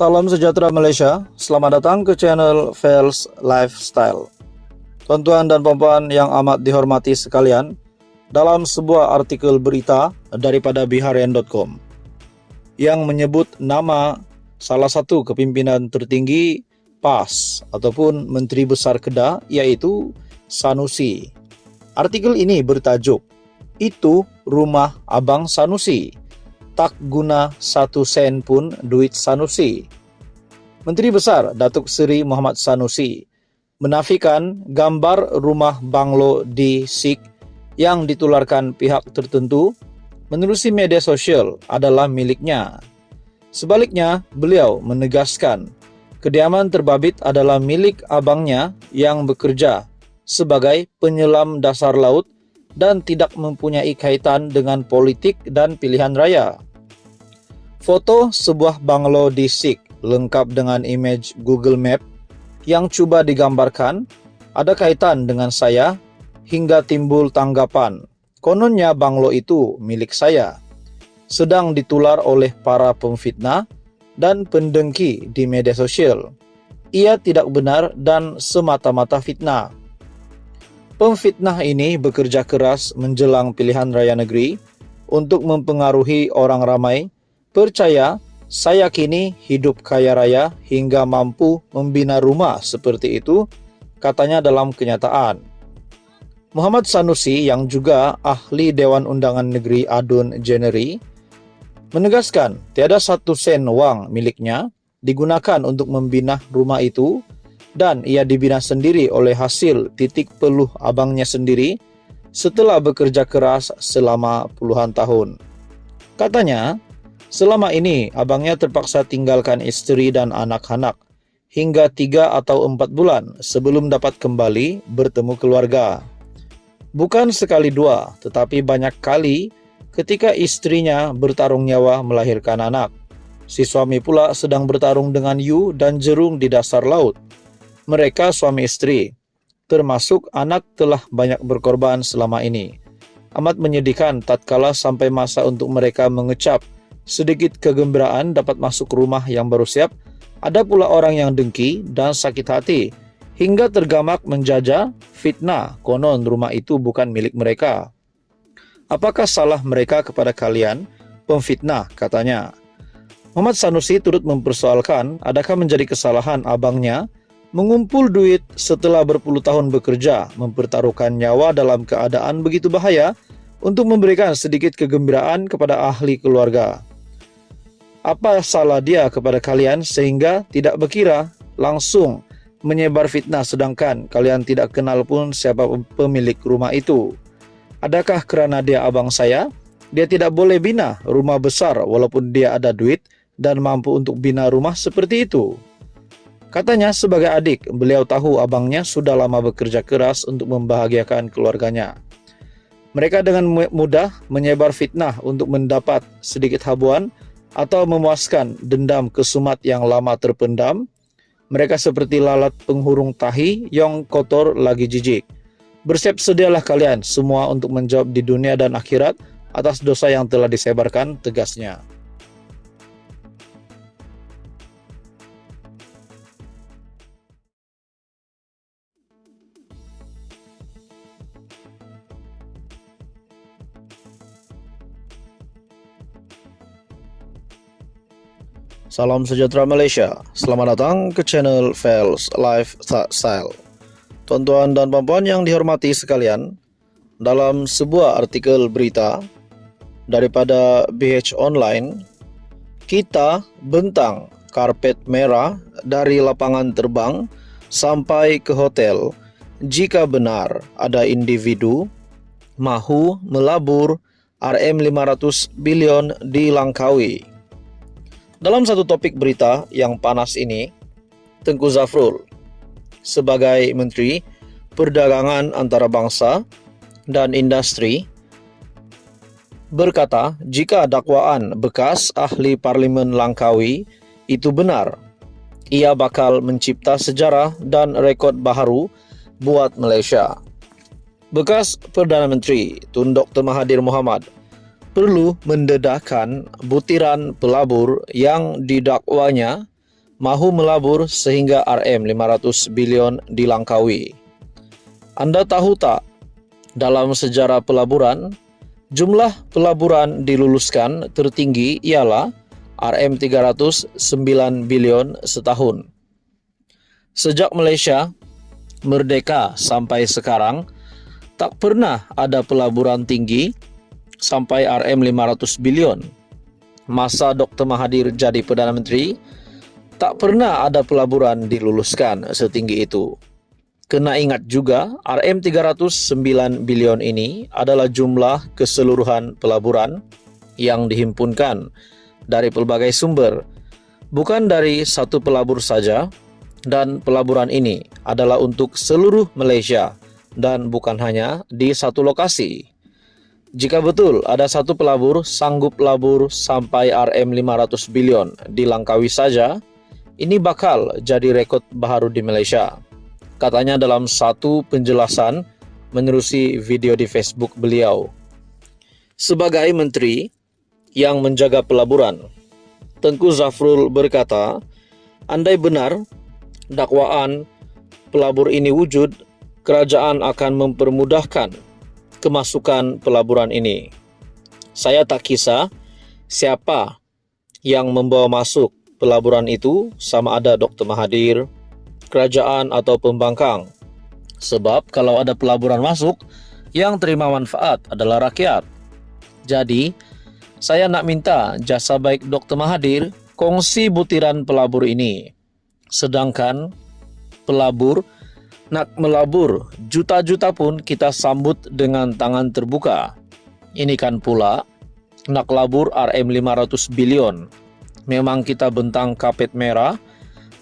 Salam sejahtera Malaysia, selamat datang ke channel Fels Lifestyle. Tuan-tuan dan puan-puan yang amat dihormati sekalian, dalam sebuah artikel berita daripada Biharian.com yang menyebut nama salah satu kepimpinan tertinggi PAS ataupun Menteri Besar Kedah, yaitu Sanusi. Artikel ini bertajuk, "Itu Rumah Abang Sanusi, tak guna 1 sen pun duit Sanusi." Menteri Besar Datuk Seri Muhammad Sanusi menafikan gambar rumah banglo di Sik yang ditularkan pihak tertentu menerusi media sosial adalah miliknya. Sebaliknya, beliau menegaskan kediaman terbabit adalah milik abangnya yang bekerja sebagai penyelam dasar laut dan tidak mempunyai kaitan dengan politik dan pilihan raya. Foto sebuah banglo di Sik lengkap dengan image Google Map yang cuba digambarkan ada kaitan dengan saya hingga timbul tanggapan, kononnya banglo itu milik saya, sedang ditular oleh para pemfitnah dan pendengki di media sosial. Ia tidak benar dan semata-mata fitnah. Pemfitnah ini bekerja keras menjelang pilihan raya negeri untuk mempengaruhi orang ramai percaya saya kini hidup kaya raya hingga mampu membina rumah seperti itu, katanya dalam kenyataan. Muhammad Sanusi yang juga ahli Dewan Undangan Negeri Adun Jeneri menegaskan tiada 1 sen wang miliknya digunakan untuk membina rumah itu dan ia dibina sendiri oleh hasil titik peluh abangnya sendiri setelah bekerja keras selama puluhan tahun. Katanya, selama ini abangnya terpaksa tinggalkan istri dan anak-anak hingga 3 atau 4 bulan sebelum dapat kembali bertemu keluarga. Bukan sekali dua, tetapi banyak kali ketika istrinya bertarung nyawa melahirkan anak. Si suami pula sedang bertarung dengan hiu dan jerung di dasar laut. Mereka suami istri, termasuk anak telah banyak berkorban selama ini. Amat menyedihkan tatkala sampai masa untuk mereka mengecap sedikit kegembiraan dapat masuk rumah yang baru siap, ada pula orang yang dengki dan sakit hati, hingga tergamak menjajah fitnah konon rumah itu bukan milik mereka. Apakah salah mereka kepada kalian, pemfitnah, katanya. Muhammad Sanusi turut mempersoalkan adakah menjadi kesalahan abangnya mengumpul duit setelah berpuluh tahun bekerja, mempertaruhkan nyawa dalam keadaan begitu bahaya untuk memberikan sedikit kegembiraan kepada ahli keluarga. Apa salah dia kepada kalian sehingga tidak berkira langsung menyebar fitnah sedangkan kalian tidak kenal pun siapa pemilik rumah itu? Adakah kerana dia abang saya, dia tidak boleh bina rumah besar walaupun dia ada duit dan mampu untuk bina rumah seperti itu? Katanya sebagai adik, beliau tahu abangnya sudah lama bekerja keras untuk membahagiakan keluarganya. Mereka dengan mudah menyebar fitnah untuk mendapat sedikit habuan atau memuaskan dendam kesumat yang lama terpendam. Mereka seperti lalat penghurung tahi yang kotor lagi jijik. Bersiap sedialah kalian semua untuk menjawab di dunia dan akhirat atas dosa yang telah disebarkan, tegasnya. Salam sejahtera Malaysia, selamat datang ke channel Fels Lifestyle. Tuan-tuan dan puan-puan yang dihormati sekalian, dalam sebuah artikel berita daripada BH Online, kita bentang karpet merah dari lapangan terbang sampai ke hotel jika benar ada individu mahu melabur RM500 bilion di Langkawi. Dalam satu topik berita yang panas ini, Tengku Zafrul sebagai Menteri Perdagangan Antarabangsa dan Industri berkata jika dakwaan bekas ahli Parlimen Langkawi itu benar, ia bakal mencipta sejarah dan rekod baharu buat Malaysia. Bekas Perdana Menteri Tun Dr. Mahathir Mohamad perlu mendedahkan butiran pelabur yang didakwanya mahu melabur sehingga Rm500 billion dilangkaui. Anda tahu tak, dalam sejarah pelaburan, jumlah pelaburan diluluskan tertinggi ialah Rm309 billion setahun. Sejak Malaysia merdeka sampai sekarang, tak pernah ada pelaburan tinggi sampai Rm500 billion. Masa Dr. Mahathir jadi Perdana Menteri, tak pernah ada pelaburan diluluskan setinggi itu. Kena ingat juga, Rm309 billion ini adalah jumlah keseluruhan pelaburan yang dihimpunkan dari pelbagai sumber, bukan dari satu pelabur saja, dan pelaburan ini adalah untuk seluruh Malaysia dan bukan hanya di satu lokasi. Jika betul ada satu pelabur sanggup labur sampai Rm500 billion di Langkawi saja, ini bakal jadi rekod baru di Malaysia, katanya dalam satu penjelasan menerusi video di Facebook beliau. Sebagai menteri yang menjaga pelaburan, Tengku Zafrul berkata, andai benar dakwaan pelabur ini wujud, kerajaan akan mempermudahkan kemasukan pelaburan ini. Saya tak kisah siapa yang membawa masuk pelaburan itu, sama ada Dr. Mahathir, kerajaan atau pembangkang. Sebab kalau ada pelaburan masuk, yang terima manfaat adalah rakyat. Jadi, saya nak minta jasa baik Dr. Mahathir kongsi butiran pelabur ini. Sedangkan pelabur nak melabur juta-juta pun kita sambut dengan tangan terbuka. Ini kan pula nak labur Rm500 billion. Memang kita bentang kapet merah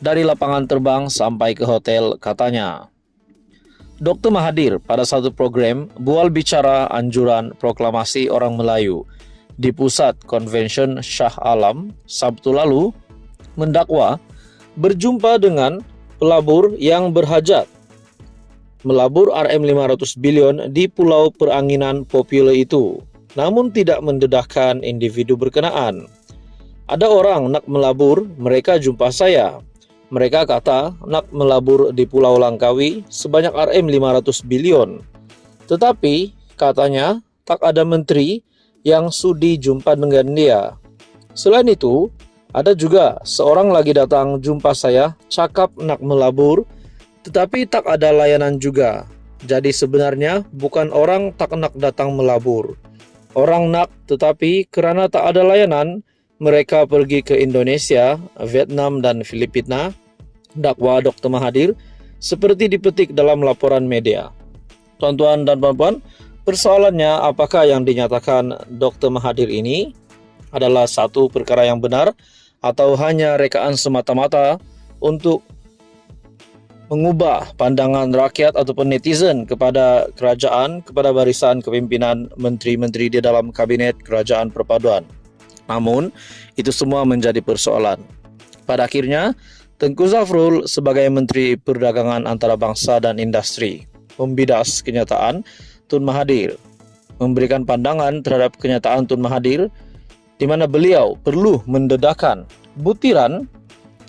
dari lapangan terbang sampai ke hotel, katanya. Dr. Mahathir pada satu program bual bicara anjuran proklamasi orang Melayu di Pusat Konvensyen Shah Alam Sabtu lalu mendakwa berjumpa dengan pelabur yang berhajat melabur Rm500 billion di Pulau Peranginan Popular itu, namun tidak mendedahkan individu berkenaan. Ada orang nak melabur, mereka jumpa saya. Mereka kata nak melabur di Pulau Langkawi sebanyak Rm500 billion. Tetapi katanya tak ada menteri yang sudi jumpa dengan dia. Selain itu, ada juga seorang lagi datang jumpa saya, cakap nak melabur, tetapi tak ada layanan juga. Jadi sebenarnya bukan orang tak nak datang melabur. Orang nak, tetapi kerana tak ada layanan, mereka pergi ke Indonesia, Vietnam dan Filipina, dakwa Dr. Mahathir, seperti dipetik dalam laporan media. Tuan-tuan dan puan-puan, persoalannya apakah yang dinyatakan Dr. Mahathir ini adalah satu perkara yang benar atau hanya rekaan semata-mata untuk mengubah pandangan rakyat ataupun netizen kepada kerajaan, kepada barisan kepimpinan menteri-menteri di dalam kabinet kerajaan perpaduan. Namun, itu semua menjadi persoalan. Pada akhirnya, Tengku Zafrul sebagai Menteri Perdagangan Antarabangsa dan Industri membidas kenyataan Tun Mahathir, memberikan pandangan terhadap kenyataan Tun Mahathir di mana beliau perlu mendedahkan butiran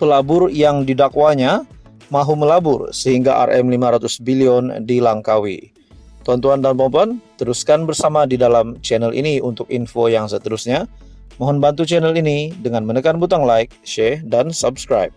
pelabur yang didakwanya mahu melabur sehingga Rm500 billion di Langkawi. Tuan-tuan dan puan-puan, teruskan bersama di dalam channel ini untuk info yang seterusnya. Mohon bantu channel ini dengan menekan butang like, share, dan subscribe.